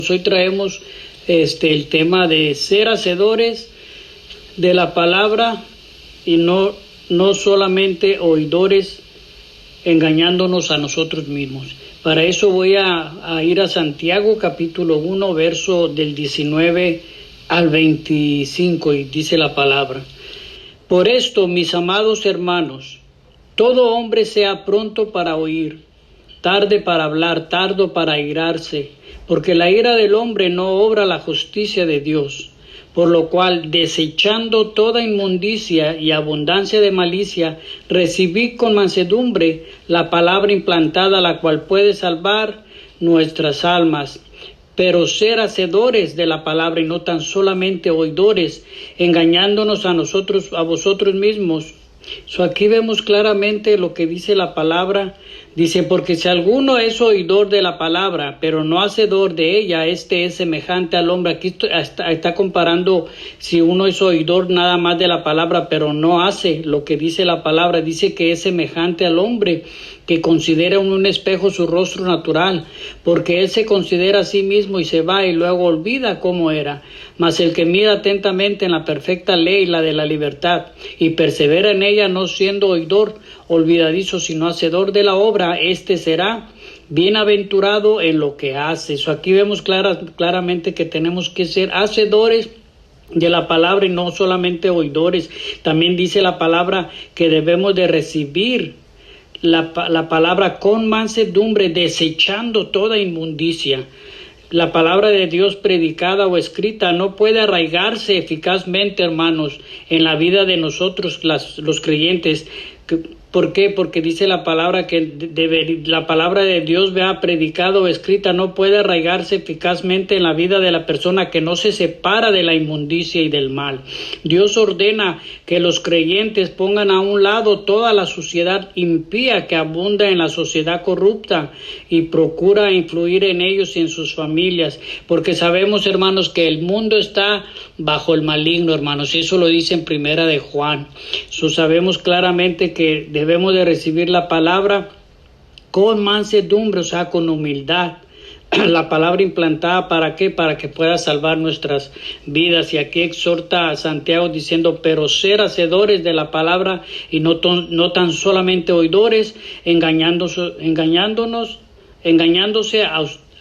Hoy traemos el tema de ser hacedores de la palabra y no solamente oidores, engañándonos a nosotros mismos. Para eso voy a ir a Santiago capítulo 1, verso del 19 al 25, y dice la palabra: Por esto, mis amados hermanos, todo hombre sea pronto para oír, tarde para hablar, tardo para airarse, porque la ira del hombre no obra la justicia de Dios. Por lo cual, desechando toda inmundicia y abundancia de malicia, recibid con mansedumbre la palabra implantada, la cual puede salvar nuestras almas. Pero ser hacedores de la palabra y no tan solamente oidores, engañándonos a vosotros mismos. Aquí vemos claramente lo que dice la palabra. Dice: porque si alguno es oidor de la palabra, pero no hacedor de ella, este es semejante al hombre. Aquí está comparando si uno es oidor nada más de la palabra, pero no hace lo que dice la palabra. Dice que es semejante al hombre que considera en un espejo su rostro natural, porque él se considera a sí mismo y se va y luego olvida cómo era. Mas el que mira atentamente en la perfecta ley, la de la libertad, y persevera en ella, no siendo oidor olvidadizo, sino hacedor de la obra, este será bienaventurado en lo que hace. Aquí vemos claramente que tenemos que ser hacedores de la palabra y no solamente oidores. También dice la palabra que debemos de recibir la palabra con mansedumbre, desechando toda inmundicia. La palabra de Dios predicada o escrita no puede arraigarse eficazmente, hermanos, en la vida de nosotros, los creyentes. ¿Por qué? Porque dice la palabra que la palabra de Dios, predicada o escrita, no puede arraigarse eficazmente en la vida de la persona que no se separa de la inmundicia y del mal. Dios ordena que los creyentes pongan a un lado toda la suciedad impía que abunda en la sociedad corrupta y procura influir en ellos y en sus familias, porque sabemos, hermanos, que el mundo está bajo el maligno, hermanos, y eso lo dice en Primera de Juan. Sabemos claramente que debemos de recibir la palabra con mansedumbre, con humildad. La palabra implantada, ¿para qué? Para que pueda salvar nuestras vidas. Y aquí exhorta a Santiago diciendo: pero ser hacedores de la palabra y no tan solamente oidores, engañándose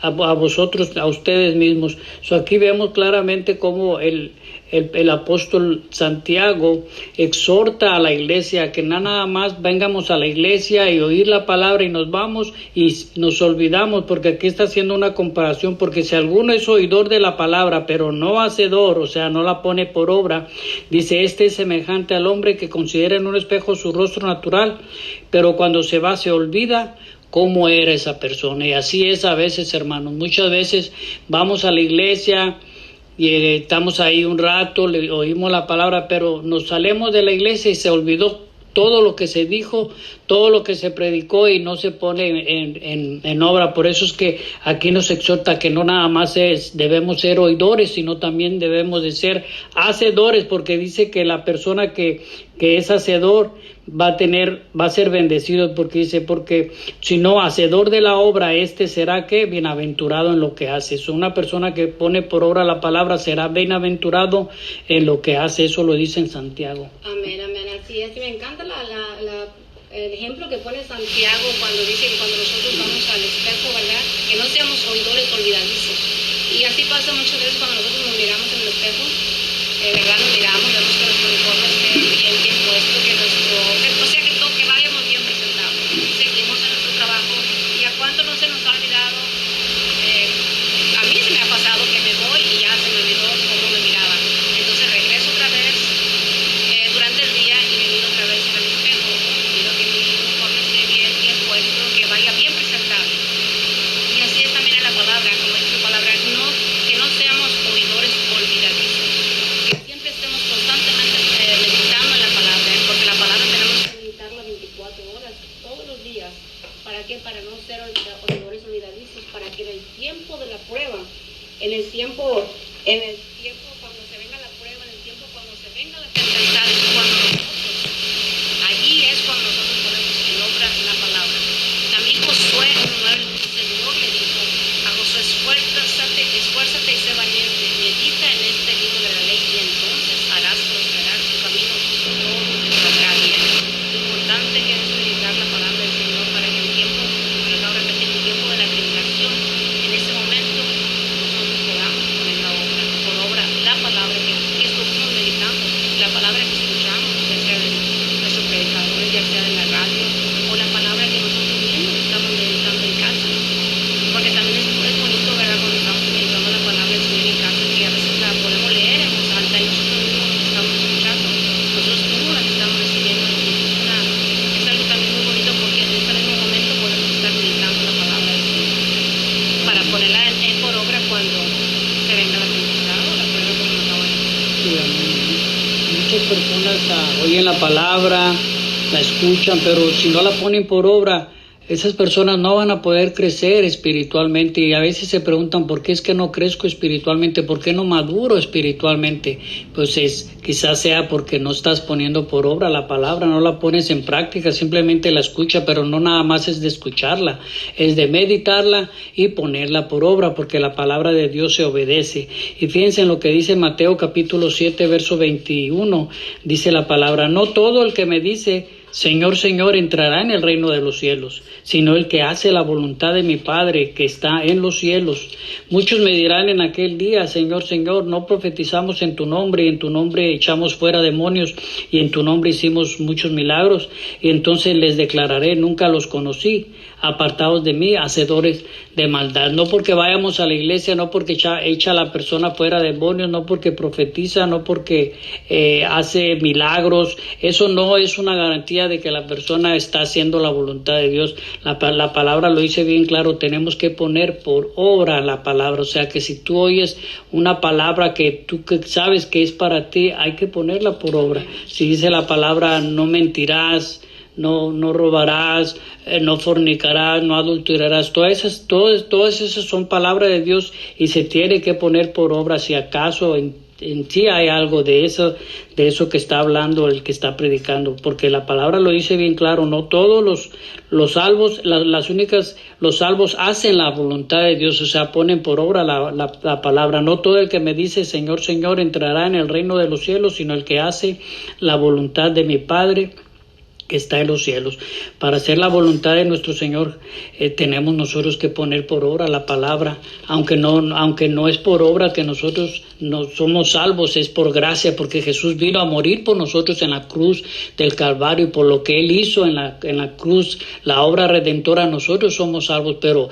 a vosotros, a ustedes mismos. Aquí vemos claramente cómo el apóstol Santiago exhorta a la iglesia que nada más vengamos a la iglesia y oír la palabra y nos vamos y nos olvidamos, porque aquí está haciendo una comparación, porque si alguno es oidor de la palabra pero no hacedor, no la pone por obra, dice: este es semejante al hombre que considera en un espejo su rostro natural, pero cuando se va se olvida cómo era esa persona. Y así es a veces, hermanos. Muchas veces vamos a la iglesia y estamos ahí un rato, oímos la palabra, pero nos salimos de la iglesia y se olvidó todo lo que se dijo, todo lo que se predicó, y no se pone en obra. Por eso es que aquí nos exhorta que no nada más debemos ser oidores, sino también debemos de ser hacedores, porque dice que la persona que es hacedor va a ser bendecido, porque dice: porque si no, hacedor de la obra, este será que bienaventurado en lo que hace. Una persona que pone por obra la palabra será bienaventurado en lo que hace. Eso lo dice en Santiago. Amén, amén, así es. Y me encanta el ejemplo que pone Santiago cuando dice que cuando nosotros vamos al espejo, ¿verdad?, que no seamos oidores olvidadizos. Y así pasa muchas veces cuando nosotros nos miramos en el espejo, ¿verdad?, nos miramos, vemos que nuestro uniforme esté bien puesto, que vayamos bien presentados, y seguimos en nuestro trabajo. ¿Y a cuánto no se nos ha olvidado? A mí se me ha pasado que me voy y ya se me olvidó cómo me miraba. Entonces regreso otra vez durante el día y me miro otra vez en el espejo, miro que mi uniforme esté bien puesto, que vaya bien presentado. Y así es también en la palabra, como dice la palabra, que no seamos oidores olvidadizos, que siempre estemos constantemente meditando en la palabra, porque la palabra tenemos que meditarla 24 horas, todos los días. ¿Para qué? Para no ser oidores olvidadizos, para que en el tiempo de la prueba, en el tiempo cuando se venga la prueba, en el tiempo cuando se venga la tempestad, allí es cuando nosotros ponemos en obra la palabra. También Josué, el Señor le dijo a Josué: esfuérzate personas oyen la palabra, la escuchan, pero si no la ponen por obra, esas personas no van a poder crecer espiritualmente, y a veces se preguntan por qué es que no crezco espiritualmente, por qué no maduro espiritualmente. Pues quizás sea porque no estás poniendo por obra la palabra, no la pones en práctica, simplemente la escuchas, pero no nada más es de escucharla, es de meditarla y ponerla por obra, porque la palabra de Dios se obedece. Y fíjense en lo que dice Mateo capítulo 7 verso 21, dice la palabra: no todo el que me dice Señor, Señor, entrará en el reino de los cielos, sino el que hace la voluntad de mi Padre que está en los cielos. Muchos me dirán en aquel día: Señor, Señor, no profetizamos en tu nombre, y en tu nombre echamos fuera demonios, y en tu nombre hicimos muchos milagros. Y entonces les declararé: nunca los conocí, apartados de mí, hacedores de maldad. No porque vayamos a la iglesia, no porque echa a la persona fuera demonios, no porque profetiza, no porque hace milagros, eso no es una garantía de que la persona está haciendo la voluntad de Dios. La palabra lo dice bien claro: tenemos que poner por obra la palabra. O sea que si tú oyes una palabra que tú sabes que es para ti, hay que ponerla por obra. Si dice la palabra: no mentirás, no robarás, no fornicarás, no adulterarás, todas esas son palabras de Dios, y se tiene que poner por obra. Si acaso en ti hay algo de eso que está hablando el que está predicando, porque la palabra lo dice bien claro: no todos los salvos, los salvos hacen la voluntad de Dios, o sea, ponen por obra la palabra. No todo el que me dice Señor, Señor entrará en el reino de los cielos, sino el que hace la voluntad de mi Padre que está en los cielos. Para hacer la voluntad de nuestro Señor, tenemos nosotros que poner por obra la palabra, aunque no es por obra que nosotros no somos salvos, es por gracia, porque Jesús vino a morir por nosotros en la cruz del Calvario, y por lo que Él hizo en la cruz, la obra redentora, nosotros somos salvos. Pero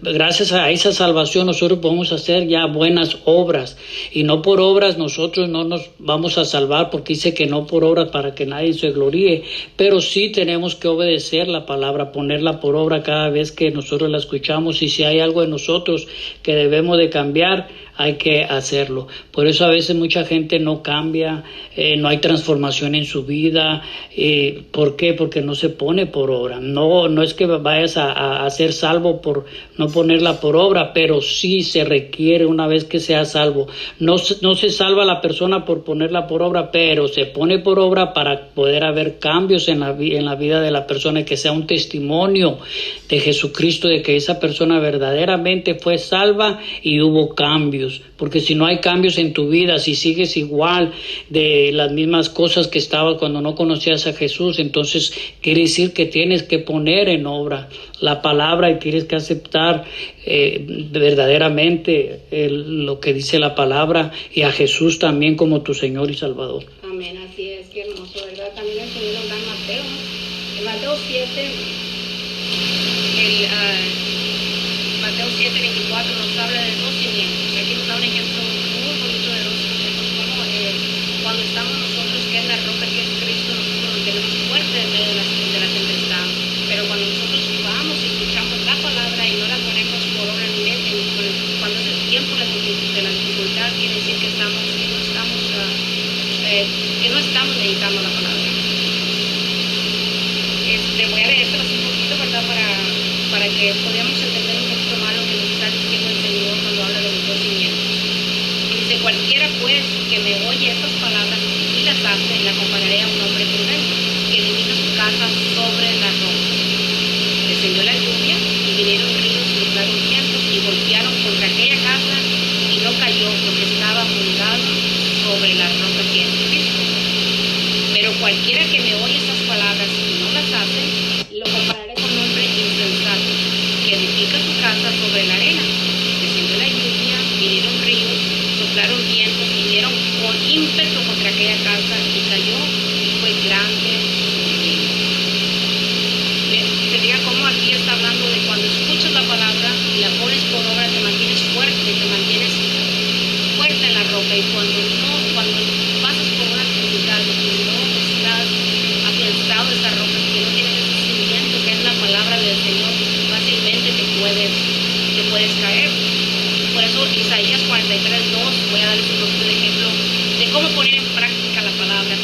gracias a esa salvación nosotros podemos hacer ya buenas obras, y no por obras nosotros no nos vamos a salvar, porque dice que no por obras para que nadie se gloríe. Pero sí tenemos que obedecer la palabra, ponerla por obra cada vez que nosotros la escuchamos, y si hay algo en nosotros que debemos de cambiar, hay que hacerlo. Por eso a veces mucha gente no cambia, no hay transformación en su vida. ¿Por qué? Porque no se pone por obra. No es que vayas a ser salvo por no ponerla por obra, pero sí se requiere una vez que seas salvo. No se salva la persona por ponerla por obra, pero se pone por obra para poder haber cambios en la vida de la persona, y que sea un testimonio de Jesucristo, de que esa persona verdaderamente fue salva y hubo cambios. Porque si no hay cambios en tu vida, si sigues igual de las mismas cosas que estabas cuando no conocías a Jesús, entonces quiere decir que tienes que poner en obra la palabra, y tienes que aceptar verdaderamente lo que dice la palabra, y a Jesús también como tu Señor y Salvador. Amén, así es, qué hermoso, ¿verdad? También el Señor nos da en Mateo, en Mateo 7, Mateo 7:24 nos habla de dos cimientos. Aquí nos da un ejemplo muy bonito de dos cimientos, como cuando estamos nosotros, que es la roca, que es Cristo, nosotros nos tenemos fuerte en medio de la tempestad. Pero cuando nosotros vamos y escuchamos la palabra y no la ponemos por obra en mente, cuando es el tiempo de la dificultad, quiere decir que no estamos meditando la palabra. Voy a leérselos un poquito, ¿verdad? Para que podamos entender un poquito más lo que nos está diciendo el Señor cuando habla de los dos cimientos. Dice: cualquiera pues que me oye estas palabras y las hace, la compararé a un hombre prudente que edifica su casa sobre la roca. Descendió la lluvia y vinieron ríos y soplaron vientos y golpearon contra aquella casa, y no cayó porque estaba fundada sobre la roca que es Cristo. Pero cualquiera que me oye estas palabras y no las hace, lo compararé con un hombre insensato que edifica su casa sobre la arena. Descendió la lluvia, vinieron ríos, soplaron vientos y dieron con ímpetu contra aquella casa, y cayó, y fue grande su ruina. Se diga cómo aquí está hablando de cuando escuchas la palabra y la pones por obra, te mantienes fuerte en la roca, y cuando pasas por una dificultad y no estás afianzado en esa roca, que no tienes ese cimiento que es la palabra del Señor, fácilmente te puedes caer. Por eso Isaías 43:2, voy a darles un poquito de ejemplo de cómo poner en práctica la palabra.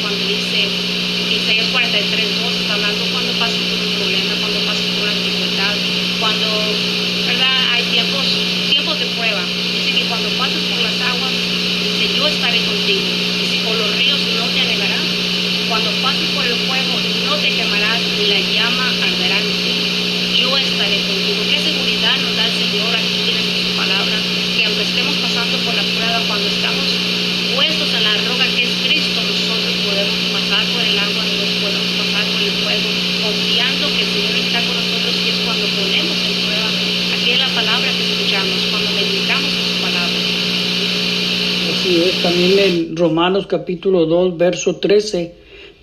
también en Romanos capítulo 2, verso 13,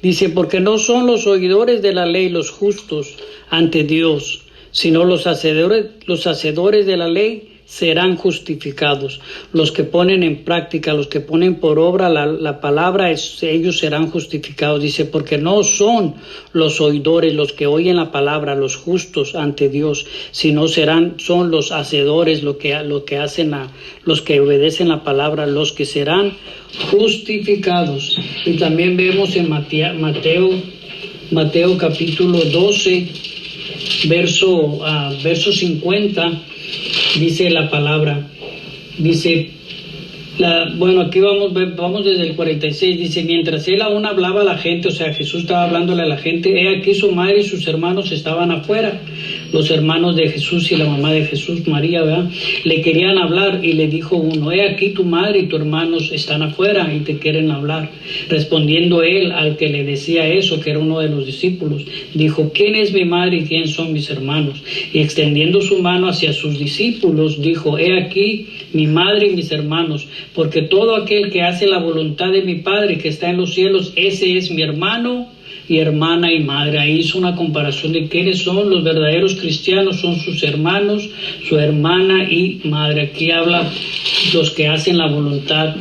dice, porque no son los oidores de la ley los justos ante Dios, sino los hacedores de la ley serán justificados. Los que ponen en práctica, los que ponen por obra la palabra, ellos serán justificados. Dice, porque no son los oidores los que oyen la palabra, los justos ante Dios, sino son los hacedores, los que obedecen la palabra, los que serán justificados. Y también vemos en Mateo capítulo 12, verso 50, dice la palabra, dice, aquí vamos desde el 46, dice, mientras él aún hablaba a la gente, o sea, Jesús estaba hablándole a la gente, he aquí su madre y sus hermanos estaban afuera, los hermanos de Jesús y la mamá de Jesús, María, ¿verdad? Le querían hablar y le dijo uno, he aquí tu madre y tus hermanos están afuera y te quieren hablar. Respondiendo él al que le decía eso, que era uno de los discípulos, dijo, ¿quién es mi madre y quién son mis hermanos? Y extendiendo su mano hacia sus discípulos, dijo, he aquí mi madre y mis hermanos, porque todo aquel que hace la voluntad de mi Padre que está en los cielos, ese es mi hermano y hermana y madre. Ahí hizo una comparación de quiénes son los verdaderos cristianos, son sus hermanos, su hermana y madre. Aquí habla los que hacen la voluntad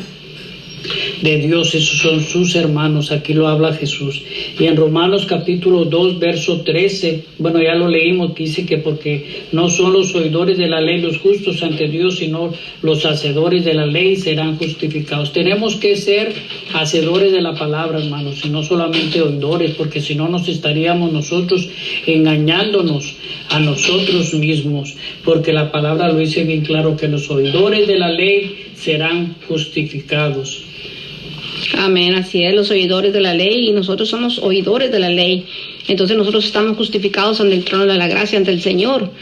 de Dios, esos son sus hermanos, aquí lo habla Jesús. Y en Romanos capítulo 2, verso 13, ya lo leímos, que dice que porque no son los oidores de la ley los justos ante Dios, sino los hacedores de la ley serán justificados. Tenemos que ser hacedores de la palabra, hermanos, y no solamente oidores, porque si no nos estaríamos nosotros engañándonos a nosotros mismos, porque la palabra lo dice bien claro, que los oidores de la ley serán justificados. Amén, así es, los oidores de la ley, y nosotros somos oidores de la ley. Entonces nosotros estamos justificados ante el trono de la gracia, ante el Señor.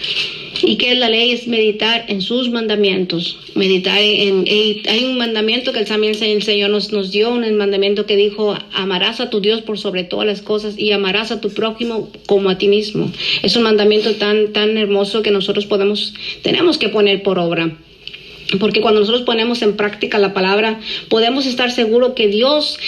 ¿Y qué es la ley? Es meditar en sus mandamientos. Hay un mandamiento que también el Señor nos dio, un mandamiento que dijo, amarás a tu Dios por sobre todas las cosas y amarás a tu prójimo como a ti mismo. Es un mandamiento tan hermoso que nosotros tenemos que poner por obra. Porque cuando nosotros ponemos en práctica la palabra, podemos estar seguros que Dios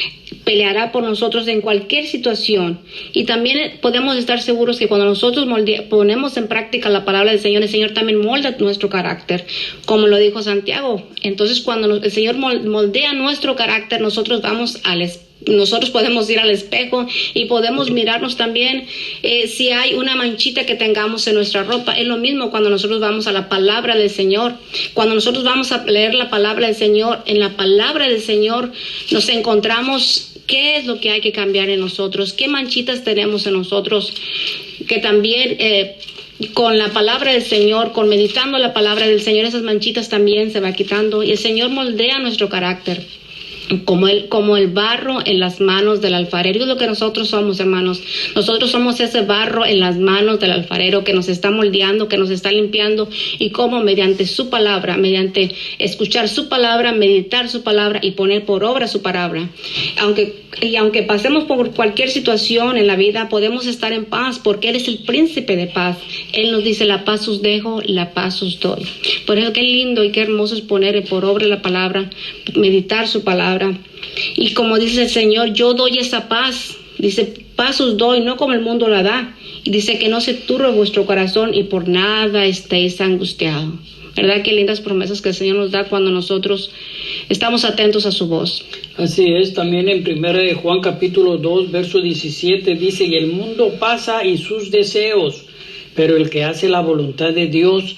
peleará por nosotros en cualquier situación. Y también podemos estar seguros que cuando nosotros ponemos en práctica la palabra del Señor, el Señor también molda nuestro carácter, como lo dijo Santiago. Entonces, cuando el Señor moldea nuestro carácter, nosotros podemos ir al espejo y podemos mirarnos también si hay una manchita que tengamos en nuestra ropa. Es lo mismo cuando nosotros vamos a la palabra del Señor. Cuando nosotros vamos a leer la palabra del Señor, en la palabra del Señor nos encontramos qué es lo que hay que cambiar en nosotros, qué manchitas tenemos en nosotros, que también con la palabra del Señor, con meditando la palabra del Señor, esas manchitas también se va quitando y el Señor moldea nuestro carácter. Como el barro en las manos del alfarero. Es lo que nosotros somos, hermanos. Nosotros somos ese barro en las manos del alfarero que nos está moldeando, que nos está limpiando, y como mediante su palabra, mediante escuchar su palabra, meditar su palabra y poner por obra su palabra. Aunque pasemos por cualquier situación en la vida, podemos estar en paz porque Él es el príncipe de paz. Él nos dice, la paz os dejo, la paz os doy. Por eso qué lindo y qué hermoso es poner por obra la palabra, meditar su palabra. Y como dice el Señor, yo doy esa paz. Dice, paz os doy, no como el mundo la da. Y dice que no se turbe vuestro corazón y por nada estéis angustiados. ¿Verdad? Qué lindas promesas que el Señor nos da cuando nosotros estamos atentos a su voz. Así es, también en 1 Juan capítulo 2, verso 17 dice, y el mundo pasa y sus deseos, pero el que hace la voluntad de Dios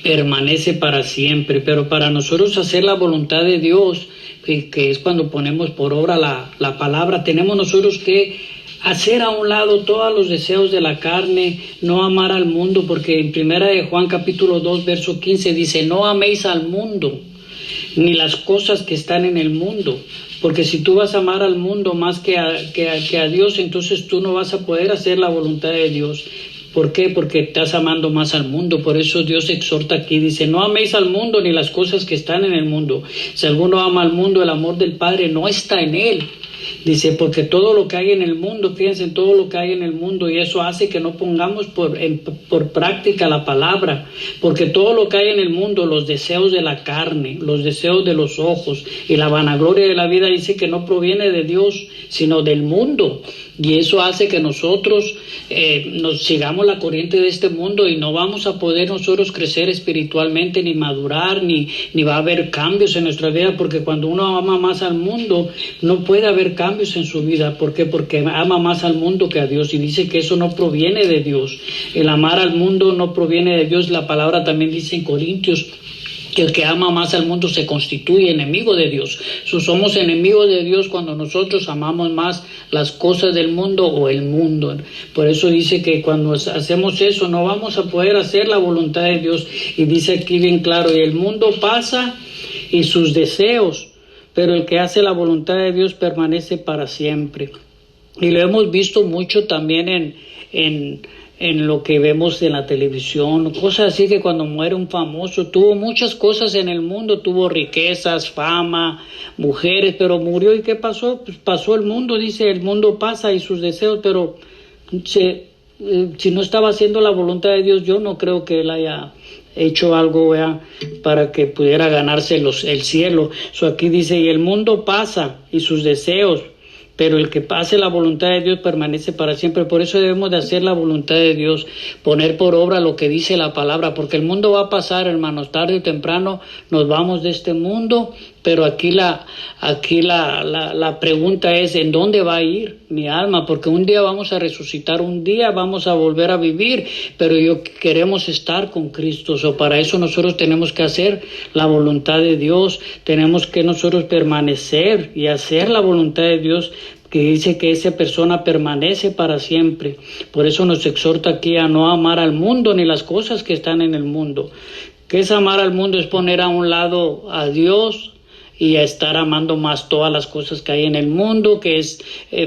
permanece para siempre. Pero para nosotros hacer la voluntad de Dios, que es cuando ponemos por obra la palabra, tenemos nosotros que hacer a un lado todos los deseos de la carne, no amar al mundo, porque en 1 Juan capítulo 2, verso 15 dice, no améis al mundo, ni las cosas que están en el mundo, porque si tú vas a amar al mundo más que a Dios, entonces tú no vas a poder hacer la voluntad de Dios. ¿Por qué? Porque estás amando más al mundo. Por eso Dios exhorta aquí, dice, no améis al mundo ni las cosas que están en el mundo. Si alguno ama al mundo, el amor del Padre no está en él. Dice, porque todo lo que hay en el mundo, fíjense en todo lo que hay en el mundo, y eso hace que no pongamos por práctica la palabra, porque todo lo que hay en el mundo, los deseos de la carne, los deseos de los ojos y la vanagloria de la vida, dice que no proviene de Dios, sino del mundo. Y eso hace que nosotros nos sigamos la corriente de este mundo y no vamos a poder nosotros crecer espiritualmente, ni madurar, ni va a haber cambios en nuestra vida, porque cuando uno ama más al mundo, no puede haber cambios en su vida. ¿Por qué? Porque ama más al mundo que a Dios, y dice que eso no proviene de Dios. El amar al mundo no proviene de Dios. La palabra también dice en Corintios que el que ama más al mundo se constituye enemigo de Dios. Somos enemigos de Dios cuando nosotros amamos más las cosas del mundo o el mundo. Por eso dice que cuando hacemos eso no vamos a poder hacer la voluntad de Dios. Y dice aquí bien claro, y el mundo pasa y sus deseos, pero el que hace la voluntad de Dios permanece para siempre. Y lo hemos visto mucho también en lo que vemos en la televisión, cosas así, que cuando muere un famoso, tuvo muchas cosas en el mundo, tuvo riquezas, fama, mujeres, pero murió. ¿Y qué pasó? Pues pasó el mundo, dice, el mundo pasa y sus deseos, pero si no estaba haciendo la voluntad de Dios, yo no creo que él haya hecho algo para que pudiera ganarse el cielo. Aquí dice, y el mundo pasa y sus deseos, pero el que hace la voluntad de Dios permanece para siempre. Por eso debemos de hacer la voluntad de Dios, poner por obra lo que dice la palabra, porque el mundo va a pasar, hermanos, tarde o temprano nos vamos de este mundo, pero aquí la pregunta es, ¿en dónde va a ir mi alma? Porque un día vamos a resucitar, un día vamos a volver a vivir, pero queremos estar con Cristo. Para eso nosotros tenemos que hacer la voluntad de Dios, tenemos que nosotros permanecer y hacer la voluntad de Dios, que dice que esa persona permanece para siempre. Por eso nos exhorta aquí a no amar al mundo ni las cosas que están en el mundo. ¿Qué es amar al mundo? Es poner a un lado a Dios y a estar amando más todas las cosas que hay en el mundo, que es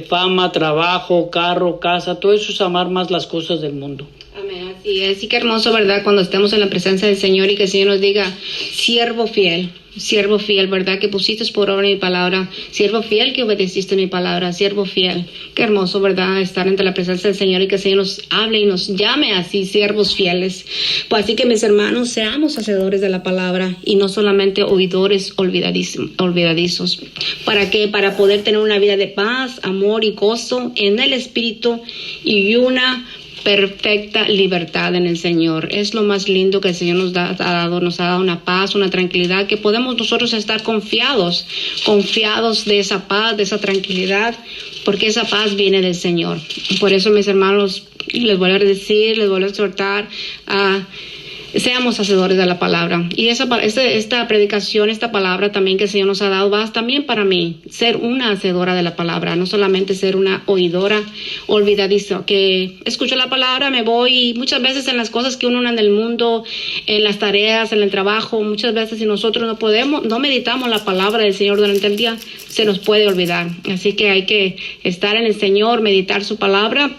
fama, trabajo, carro, casa, todo eso es amar más las cosas del mundo. Amén, así es. Y qué hermoso, ¿verdad? Cuando estemos en la presencia del Señor y que el Señor nos diga, siervo fiel, ¿verdad? Que pusiste por obra mi palabra, siervo fiel que obedeciste mi palabra, siervo fiel. Qué hermoso, ¿verdad? Estar entre la presencia del Señor y que el Señor nos hable y nos llame así, siervos fieles. Pues así que, mis hermanos, seamos hacedores de la palabra y no solamente oidores olvidadizos. ¿Para qué? Para poder tener una vida de paz, amor y gozo en el Espíritu y una perfecta libertad en el Señor. Es lo más lindo que el Señor nos ha dado una paz, una tranquilidad, que podemos nosotros estar confiados de esa paz, de esa tranquilidad, porque esa paz viene del Señor. Por eso, mis hermanos, les voy a decir, les voy a exhortar a seamos hacedores de la palabra. Y esta predicación, esta palabra también que el Señor nos ha dado, va también para mí, ser una hacedora de la palabra, no solamente ser una oidora olvidadiza, que escucho la palabra, me voy, y muchas veces en las cosas que uno anda en el mundo, en las tareas, en el trabajo, muchas veces si nosotros no meditamos la palabra del Señor durante el día, se nos puede olvidar. Así que hay que estar en el Señor, meditar su palabra.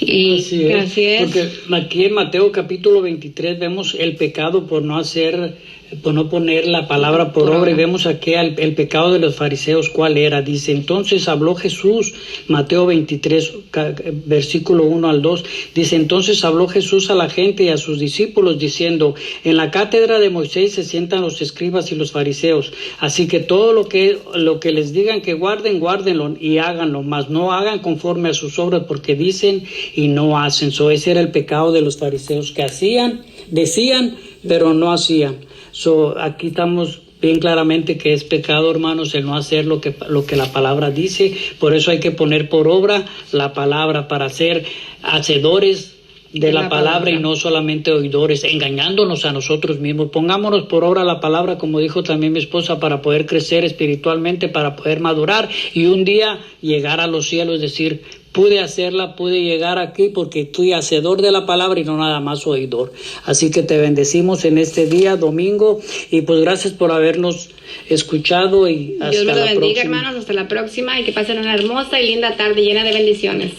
Y así es. Porque aquí en Mateo capítulo 23 vemos el pecado por no poner la palabra por obra, y vemos aquí el pecado de los fariseos. ¿Cuál era? Dice, entonces habló Jesús, Mateo 23, versículo 1 al 2, dice, entonces habló Jesús a la gente y a sus discípulos diciendo, en la cátedra de Moisés se sientan los escribas y los fariseos, así que todo lo que les digan que guarden, guárdenlo y háganlo, mas no hagan conforme a sus obras, porque dicen y no hacen. Ese era el pecado de los fariseos, que decían, pero no hacían. Aquí estamos bien claramente que es pecado, hermanos, el no hacer lo que la palabra dice. Por eso hay que poner por obra la palabra, para ser hacedores de la palabra y no solamente oidores, engañándonos a nosotros mismos. Pongámonos por obra la palabra, como dijo también mi esposa, para poder crecer espiritualmente, para poder madurar y un día llegar a los cielos, decir, pude hacerla, pude llegar aquí porque fui hacedor de la palabra y no nada más oidor. Así que te bendecimos en este día, domingo, y pues gracias por habernos escuchado y hasta la próxima. Dios me lo bendiga, hermanos, hasta la próxima, y que pasen una hermosa y linda tarde llena de bendiciones.